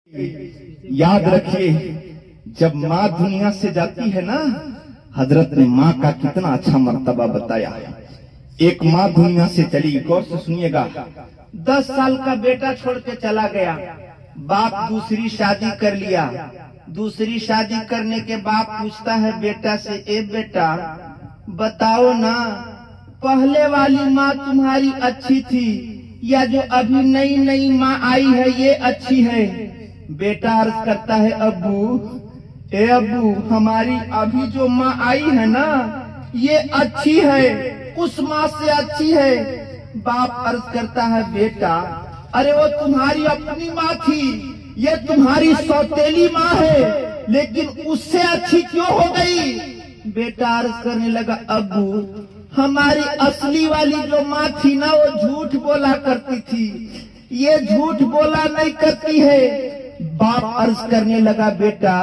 याद रखिए, जब माँ दुनिया से जाती है ना, हजरत ने माँ का कितना अच्छा मर्तबा बताया। एक माँ दुनिया से चली, गौर से सुनिएगा, 10 साल का बेटा छोड़ के चला गया। बाप दूसरी शादी कर लिया। दूसरी शादी करने के बाद पूछता है बेटा से, ए बेटा बताओ ना, पहले वाली माँ तुम्हारी अच्छी थी या जो अभी नई नई माँ आई है ये अच्छी है? बेटा अर्ज करता है, अब्बू, ए अब्बू, हमारी अभी जो माँ आई है ना ये अच्छी है, उस माँ से अच्छी है। बाप अर्ज करता है, बेटा अरे वो तुम्हारी अपनी माँ थी, ये तुम्हारी सौतेली माँ है, लेकिन उससे अच्छी क्यों हो गई? बेटा अर्ज करने लगा, अब्बू हमारी असली वाली जो माँ थी ना वो झूठ बोला करती थी, ये झूठ बोला नहीं करती है। बाप अर्ज करने लगा, बेटा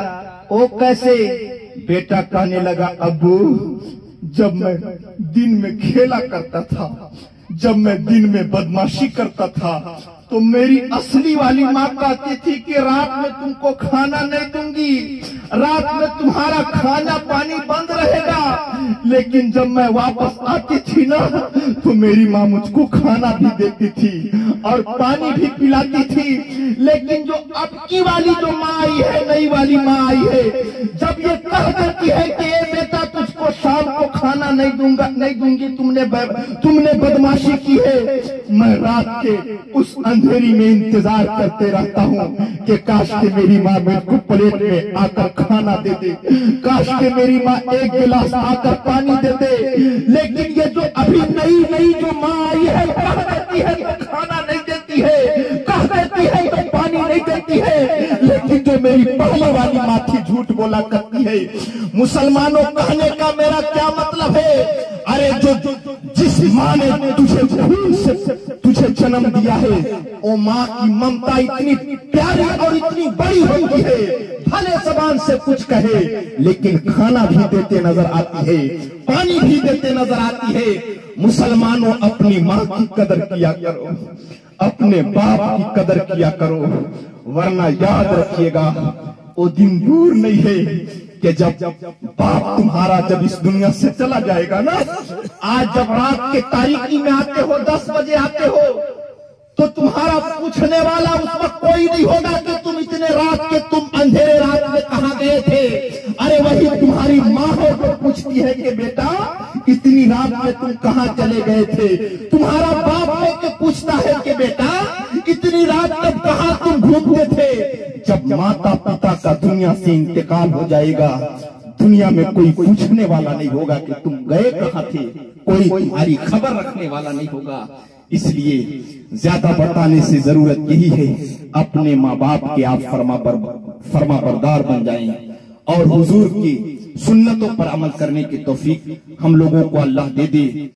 ओ कैसे? बेटा कहने लगा, अब्बू जब मैं दिन में खेला करता था, जब मैं दिन में बदमाशी करता था, तो मेरी असली वाली माँ कहती थी कि रात में तुमको खाना नहीं दूंगी, रात में तुम्हारा खाना पानी बंद रहेगा। लेकिन जब मैं वापस आती थी ना तो मेरी माँ मुझको खाना भी देती थी और पानी भी पिलाती थी। लेकिन जो अब की वाली जो माँ आई है, नई वाली माँ आई है, जब ये कह देती है कि ये बेटा तुझको शाम को खाना नहीं दूंगा, नहीं दूंगी, तुमने बदमाशी की है, मैं रात के उस अंधेरी में इंतजार करते रहता हूँ कि काश के मेरी माँ मुझको प्लेट में आकर खाना दे दे, काश के मेरी माँ एक गिलास आकर पानी दे दे। लेकिन ये जो अभी नई नई जो माँ आई है, कह देती है तो खाना नहीं देती है, कह देती है तो पानी नहीं देती है। लेकिन जो मेरी पहले वाली माँ थी झूठ बोला करती है। मुसलमानों, कहने का मेरा क्या मतलब है? अरे जो जिस माँ ने तुझे जन्म दिया है, वो माँ की ममता इतनी प्यारी और इतनी बड़ी होती है, भले जबान से कुछ कहे लेकिन खाना भी देते नजर आती है, पानी भी देते नजर आती है। मुसलमानों, अपनी माँ की कदर किया करो, अपने बाप की कदर किया करो, वरना याद रखिएगा वो दिन दूर नहीं है कि जब बाप तुम्हारा जब इस दुनिया से चला जाएगा ना, आज जब रात के तारीकी में आते हो, 10 बजे आते हो, तो तुम्हारा पूछने वाला उस वक्त कोई नहीं होगा कि तुम इतने रात के, तुम अंधेरे रात में कहाँ गए थे। अरे वही तुम्हारी माँ हो जो पूछती है कि बेटा इतनी रात में तुम कहाँ चले गए थे। तुम्हारा बाप हो के पूछता है कि बेटा इतनी रात तक कहाँ तुम घूमते थे। जब माता पिता का दुनिया से इंतकाल हो जाएगा, दुनिया में कोई पूछने वाला नहीं होगा कि तुम गए कहाँ थे, कोई तुम्हारी खबर रखने वाला नहीं होगा। इसलिए ज्यादा बताने से जरूरत यही है, अपने माँ बाप के आप फरमा बरदार बन जाएं और हुजूर की सुन्नतों पर अमल करने की तौफीक हम लोगों को अल्लाह दे दे।